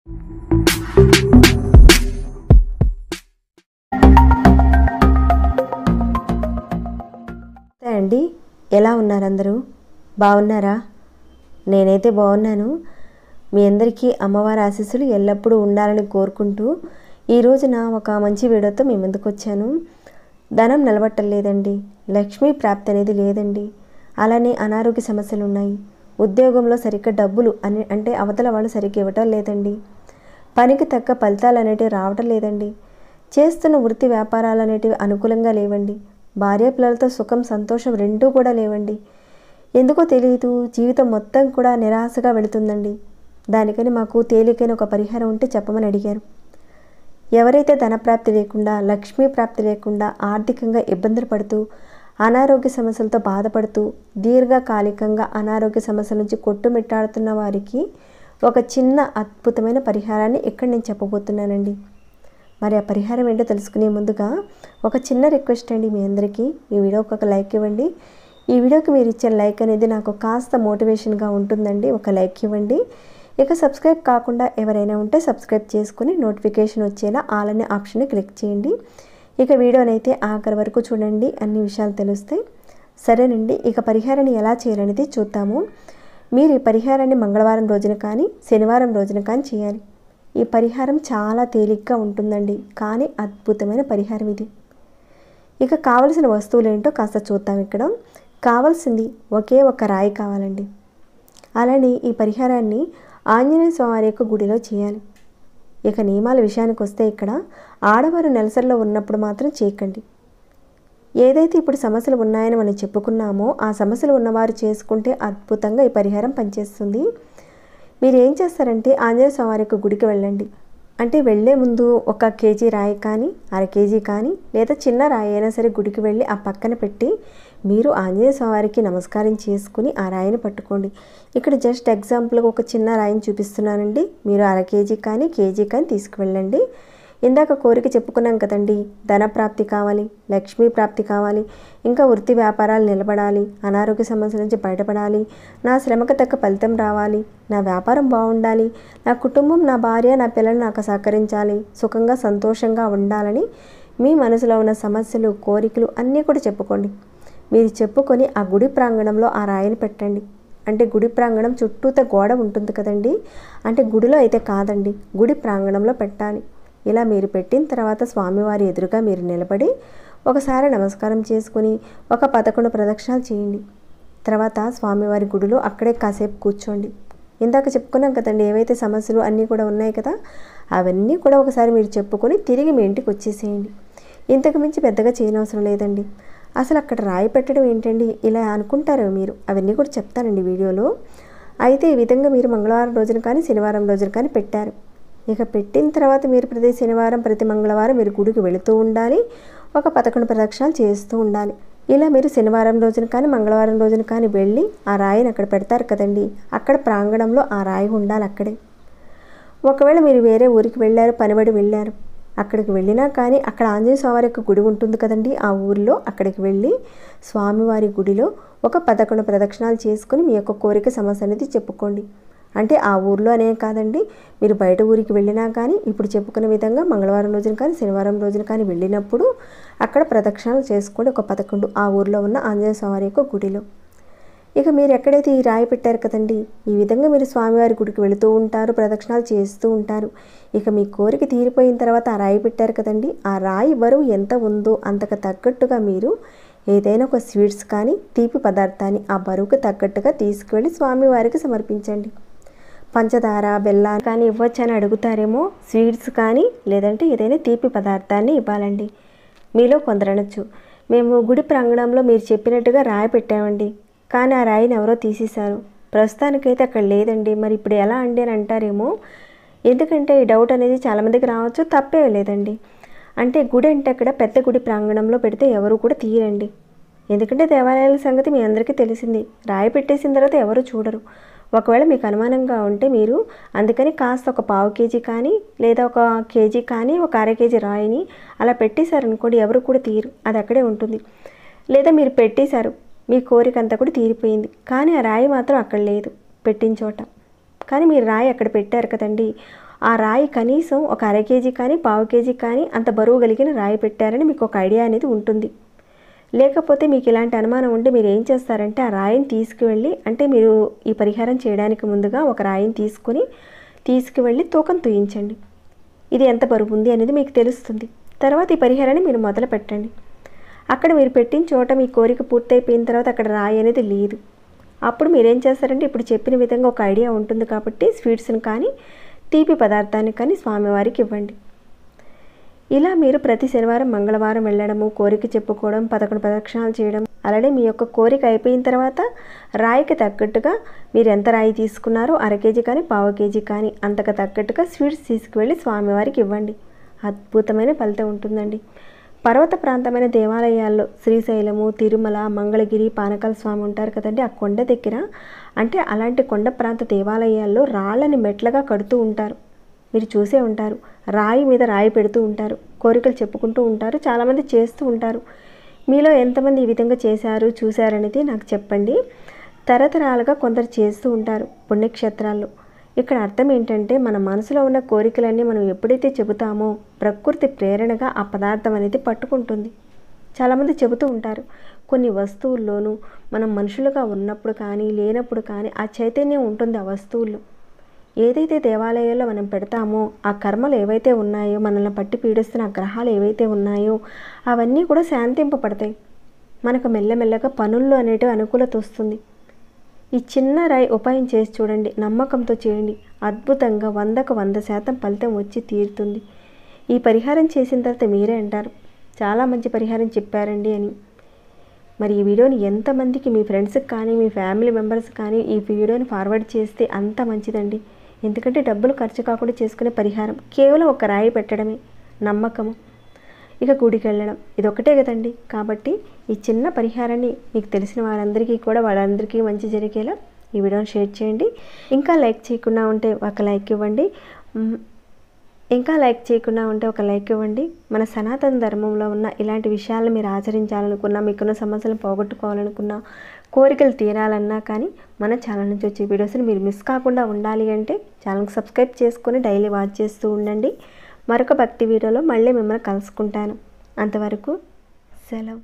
అండి, ఎలా ఉన్నారు అందరూ? బాగున్నారా? నేనైతే బాగున్నాను. మీ అందరికీ అమ్మవారి ఆశీస్సులు ఎల్లప్పుడూ ఉండాలని కోరుకుంటూ ఈ రోజున ఒక మంచి వీడియోతో మీ ముందుకు వచ్చాను. ధనం నిలబట్టలేదండి, లక్ష్మీ ప్రాప్తి అనేది లేదండి, అలానే అనారోగ్య సమస్యలు ఉన్నాయి, ఉద్యోగంలో సరిగ్గా డబ్బులు అంటే అవతల వాళ్ళు సరిగ్గా ఇవ్వటం లేదండి, పనికి తగ్గ ఫలితాలు అనేటివి రావటం లేదండి, చేస్తున్న వృత్తి వ్యాపారాలు అనేటివి అనుకూలంగా లేవండి, భార్య పిల్లలతో సుఖం సంతోషం రెండూ కూడా లేవండి. ఎందుకో తెలియదు, జీవితం మొత్తం కూడా నిరాశగా వెళుతుందండి. దానికని మాకు తేలికైన ఒక పరిహారం ఉంటే చెప్పమని అడిగారు. ఎవరైతే ధనప్రాప్తి లేకుండా, లక్ష్మీ ప్రాప్తి లేకుండా, ఆర్థికంగా ఇబ్బందులు పడుతూ, అనారోగ్య సమస్యలతో బాధపడుతూ, దీర్ఘకాలికంగా అనారోగ్య సమస్యల నుంచి కొట్టుమిట్టాడుతున్న వారికి ఒక చిన్న అద్భుతమైన పరిహారాన్ని ఇక్కడ నేను చెప్పబోతున్నానండి. మరి ఆ పరిహారం ఏంటో తెలుసుకునే ముందుగా ఒక చిన్న రిక్వెస్ట్ అండి మీ అందరికీ, ఈ వీడియోకి ఒక లైక్ ఇవ్వండి. ఈ వీడియోకి మీరు ఇచ్చే లైక్ అనేది నాకు కాస్త మోటివేషన్గా ఉంటుందండి. ఒక లైక్ ఇవ్వండి. ఇక సబ్స్క్రైబ్ కాకుండా ఎవరైనా ఉంటే సబ్స్క్రైబ్ చేసుకుని నోటిఫికేషన్ వచ్చేలా ఆల్ అనే ఆప్షన్ని క్లిక్ చేయండి. ఇక వీడియోనైతే ఆఖరి వరకు చూడండి, అన్ని విషయాలు తెలుస్తాయి. సరేనండి, ఇక పరిహారాన్ని ఎలా చేయాలనేది చూద్దాము. మీరు ఈ పరిహారాన్ని మంగళవారం రోజున కానీ శనివారం రోజున కానీ చేయాలి. ఈ పరిహారం చాలా తేలిగ్గా ఉంటుందండి, కానీ అద్భుతమైన పరిహారం ఇది. ఇక కావలసిన వస్తువులు ఏంటో కాస్త చూద్దాం. ఇక్కడ కావాల్సింది ఒకే ఒక రాయి కావాలండి. అలానే ఈ పరిహారాన్ని ఆంజనేయ స్వామి యొక్క గుడిలో చేయాలి. ఇక నియమాల విషయానికి వస్తే ఇక్కడ ఆడవారు నెలసరిలో ఉన్నప్పుడు మాత్రం చేయకండి. ఏదైతే ఇప్పుడు సమస్యలు ఉన్నాయని మనం చెప్పుకున్నామో ఆ సమస్యలు ఉన్నవారు చేసుకుంటే అద్భుతంగా ఈ పరిహారం పనిచేస్తుంది. మీరు ఏం చేస్తారంటే ఆంజనేయ స్వామి యొక్క గుడికి వెళ్ళండి. అంటే వెళ్ళే ముందు 1 కేజీ రాయి కానీ, 1/2 కేజీ కానీ, లేదా చిన్న రాయి అయినా సరే గుడికి వెళ్ళి ఆ పక్కన పెట్టి మీరు ఆంజనేయ స్వామికి నమస్కారం చేసుకుని ఆ రాయిని పట్టుకోండి. ఇక్కడ జస్ట్ ఎగ్జాంపుల్గా ఒక చిన్న రాయిని చూపిస్తున్నానండి. మీరు 1/2 కేజీ కానీ కేజీ కానీ తీసుకువెళ్ళండి. ఇందాక కోరిక చెప్పుకున్నాం కదండి, ధనప్రాప్తి కావాలి, లక్ష్మీ ప్రాప్తి కావాలి, ఇంకా వృత్తి వ్యాపారాలు నిలబడాలి, అనారోగ్య సమస్యల నుంచి బయటపడాలి, నా శ్రమకు తగ్గ ఫలితం రావాలి, నా వ్యాపారం బాగుండాలి, నా కుటుంబం, నా భార్య, నా పిల్లలు నాకు సహకరించాలి, సుఖంగా సంతోషంగా ఉండాలని మీ మనసులో ఉన్న సమస్యలు, కోరికలు అన్నీ కూడా చెప్పుకోండి. మీరు చెప్పుకొని ఆ గుడి ప్రాంగణంలో ఆ రాయిని పెట్టండి. అంటే గుడి ప్రాంగణం చుట్టూత గోడ ఉంటుంది కదండి, అంటే గుడిలో అయితే కాదండి, గుడి ప్రాంగణంలో పెట్టాలి. ఇలా మీరు పెట్టిన తర్వాత స్వామివారి ఎదురుగా మీరు నిలబడి ఒకసారి నమస్కారం చేసుకుని ఒక 11 ప్రదక్షిణాలు చేయండి. తర్వాత స్వామివారి గుడిలో అక్కడే కాసేపు కూర్చోండి. ఇందాక చెప్పుకున్నాం కదండి, ఏవైతే సమస్యలు అన్నీ కూడా ఉన్నాయి కదా, అవన్నీ కూడా ఒకసారి మీరు చెప్పుకొని తిరిగి మీ ఇంటికి వచ్చేసేయండి. ఇంతకు మించి పెద్దగా చేయనవసరం లేదండి. అసలు అక్కడ రాయి పెట్టడం ఏంటండి, ఇలా అనుకుంటారు మీరు, అవన్నీ కూడా చెప్తానండి వీడియోలో. అయితే ఈ విధంగా మీరు మంగళవారం రోజున కానీ శనివారం రోజున కానీ పెట్టారు. ఇక పెట్టిన తర్వాత మీరు ప్రతి శనివారం ప్రతి మంగళవారం మీరు గుడికి వెళుతూ ఉండాలి. ఒక 11 ప్రదక్షిణాలు చేస్తూ ఉండాలి. ఇలా మీరు శనివారం రోజున కానీ మంగళవారం రోజున కానీ వెళ్ళి ఆ రాయిని అక్కడ పెడతారు కదండి, అక్కడ ప్రాంగణంలో ఆ రాయి ఉండాలి అక్కడే. ఒకవేళ మీరు వేరే ఊరికి వెళ్ళారు, పనిబడి వెళ్ళారు, అక్కడికి వెళ్ళినా కానీ అక్కడ ఆంజనేయ స్వామి యొక్క గుడి ఉంటుంది కదండి, ఆ ఊరిలో అక్కడికి వెళ్ళి స్వామివారి గుడిలో ఒక 11 ప్రదక్షిణాలు చేసుకుని మీ యొక్క కోరిక సమస్య అనేది చెప్పుకోండి. అంటే ఆ ఊర్లో అనే కాదండి, మీరు బయట ఊరికి వెళ్ళినా కానీ ఇప్పుడు చెప్పుకున్న విధంగా మంగళవారం రోజున కానీ శనివారం రోజున కానీ వెళ్ళినప్పుడు అక్కడ ప్రదక్షిణాలు చేసుకోండి, ఒక 11 ఆ ఊర్లో ఉన్న ఆంజనేయ స్వామి యొక్క గుడిలో. ఇక మీరు ఎక్కడైతే ఈ రాయి పెట్టారు కదండి, ఈ విధంగా మీరు స్వామివారి గుడికి వెళుతూ ఉంటారు, ప్రదక్షిణాలు చేస్తూ ఉంటారు. ఇక మీ కోరిక తీరిపోయిన తర్వాత ఆ రాయి పెట్టారు కదండి, ఆ రాయి బరువు ఎంత ఉందో అంతకు తగ్గట్టుగా మీరు ఏదైనా ఒక స్వీట్స్ కానీ తీపి పదార్థాన్ని ఆ బరువుకు తగ్గట్టుగా తీసుకువెళ్ళి స్వామివారికి సమర్పించండి. పంచదార, బెల్లం కానీ ఇవ్వచ్చని అడుగుతారేమో, స్వీట్స్ కానీ లేదంటే ఏదైనా తీపి పదార్థాన్ని ఇవ్వాలండి. మీలో కొందరు అనొచ్చు, మేము గుడి ప్రాంగణంలో మీరు చెప్పినట్టుగా రాయి పెట్టామండి, కానీ ఆ రాయిని ఎవరో తీసేశారు, ప్రస్తుతానికైతే అక్కడ లేదండి, మరి ఇప్పుడు ఎలా అండి అని అంటారేమో. ఎందుకంటే ఈ డౌట్ అనేది చాలామందికి రావచ్చు, తప్పే లేదండి. అంటే గుడి అంటే అక్కడ పెద్ద గుడి ప్రాంగణంలో పెడితే ఎవరు కూడా తీయరండి. ఎందుకంటే దేవాలయాల సంగతి మీ అందరికీ తెలిసింది, రాయి పెట్టేసిన తర్వాత ఎవరు చూడరు. ఒకవేళ మీకు అనుమానంగా ఉంటే మీరు అందుకని కాస్త ఒక 1/4 కేజీ కానీ లేదా 1 కేజీ కానీ ఒక 1/2 కేజీ రాయిని అలా పెట్టేశారనుకోండి, ఎవరు కూడా తీయరు, అది అక్కడే ఉంటుంది. లేదా మీరు పెట్టేశారు, మీ కోరిక అంతా కూడా తీరిపోయింది, కానీ ఆ రాయి మాత్రం అక్కడ లేదు పెట్టిన చోట, కానీ మీరు రాయి అక్కడ పెట్టారు కదండి, ఆ రాయి కనీసం ఒక అర కేజీ కానీ పావు కేజీ కానీ అంత బరువు కలిగిన రాయి పెట్టారని మీకు ఒక ఐడియా అనేది ఉంటుంది. లేకపోతే మీకు ఇలాంటి అనుమానం ఉంటే మీరు ఏం చేస్తారంటే ఆ రాయిని తీసుకువెళ్ళి, అంటే మీరు ఈ పరిహారం చేయడానికి ముందుగా ఒక రాయిని తీసుకువెళ్ళి తూకం తూయించండి. ఇది ఎంత బరువు ఉంది అనేది మీకు తెలుస్తుంది. తర్వాత ఈ పరిహారాన్ని మీరు మొదలు పెట్టండి. అక్కడ మీరు పెట్టిన చోట మీ కోరిక పూర్తయిపోయిన తర్వాత అక్కడ రాయి అనేది లేదు. అప్పుడు మీరేం చేస్తారంటే ఇప్పుడు చెప్పిన విధంగా ఒక ఐడియా ఉంటుంది కాబట్టి స్వీట్స్ని కానీ తీపి పదార్థాన్ని కానీ స్వామివారికి ఇవ్వండి. ఇలా మీరు ప్రతి శనివారం మంగళవారం వెళ్ళడము, కోరిక చెప్పుకోవడం, 11 ప్రదక్షిణాలు చేయడం, అలాగే మీ యొక్క కోరిక అయిపోయిన తర్వాత రాయికి తగ్గట్టుగా మీరు ఎంత రాయి తీసుకున్నారో అర కేజీ కానీ పావు కేజీ కానీ అంతకు తగ్గట్టుగా స్వీట్స్ తీసుకువెళ్ళి స్వామివారికి ఇవ్వండి. అద్భుతమైన ఫలితం ఉంటుందండి. పర్వత ప్రాంతమైన దేవాలయాల్లో శ్రీశైలము, తిరుమల, మంగళగిరి, పానకాల స్వామి ఉంటారు కదండి, ఆ కొండ దగ్గర అంటే అలాంటి కొండ ప్రాంత దేవాలయాల్లో రాళ్ళని మెట్లగా కడుతూ ఉంటారు. మీరు చూసే ఉంటారు. రాయి మీద రాయి పెడుతూ ఉంటారు, కోరికలు చెప్పుకుంటూ ఉంటారు, చాలామంది చేస్తూ ఉంటారు. మీలో ఎంతమంది ఈ విధంగా చేశారు చూశారనేది నాకు చెప్పండి. తరతరాలుగా కొందరు చేస్తూ ఉంటారు పుణ్యక్షేత్రాల్లో. ఇక్కడ అర్థం ఏంటంటే మన మనసులో ఉన్న కోరికలన్నీ మనం ఎప్పుడైతే చెబుతామో ప్రకృతి ప్రేరణగా ఆ పదార్థం అనేది పట్టుకుంటుంది. చాలామంది చెబుతూ ఉంటారు కొన్ని వస్తువుల్లోనూ మనం మనుషులుగా ఉన్నప్పుడు కానీ లేనప్పుడు కానీ ఆ చైతన్యం ఉంటుంది ఆ వస్తువుల్లో. ఏదైతే దేవాలయాల్లో మనం పెడతామో ఆ కర్మలు ఏవైతే ఉన్నాయో, మనల్ని పట్టి పీడిస్తున్న ఆ గ్రహాలు ఏవైతే ఉన్నాయో అవన్నీ కూడా శాంతింపబడతాయి. మనకు మెల్లమెల్లగా పనుల్లో అనేటివి అనుకూలత వస్తుంది. ఈ చిన్న రాయి ఉపాయం చేసి చూడండి, నమ్మకంతో చేయండి. అద్భుతంగా 100కు 100% ఫలితం వచ్చి తీరుతుంది. ఈ పరిహారం చేసిన తర్వాత మీరే అంటారు చాలా మంచి పరిహారం చెప్పారండి అని. మరి ఈ వీడియోని ఎంతమందికి మీ ఫ్రెండ్స్కి కానీ మీ ఫ్యామిలీ మెంబర్స్ కానీ ఈ వీడియోని ఫార్వర్డ్ చేస్తే అంత మంచిదండి. ఎందుకంటే డబ్బులు ఖర్చు కాకుండా చేసుకునే పరిహారం కేవలం ఒక రాయి పెట్టడమే, నమ్మకము, ఇక గుడికి వెళ్ళడం, ఇదొక్కటే కదండి. కాబట్టి ఈ చిన్న పరిహారాన్ని మీకు తెలిసిన వారందరికీ కూడా వాళ్ళందరికీ మంచి జరిగేలా ఈ వీడియోని షేర్ చేయండి. ఇంకా లైక్ చేయకుండా ఉంటే ఒక లైక్ ఇవ్వండి. మన సనాతన ధర్మంలో ఉన్న ఇలాంటి విషయాలను మీరు ఆచరించాలనుకున్నా, మీకున్న సమస్యలను పోగొట్టుకోవాలనుకున్నా, కోరికలు తీరాలన్నా కానీ మన ఛానల్ నుంచి వచ్చే వీడియోస్ని మీరు మిస్ కాకుండా ఉండాలి అంటే ఛానల్కి సబ్స్క్రైబ్ చేసుకొని డైలీ వాచ్ చేస్తూ ఉండండి. మరొక భక్తి వీడియోలో మళ్ళీ మిమ్మల్ని కలుసుకుంటాను. అంతవరకు సెలవు.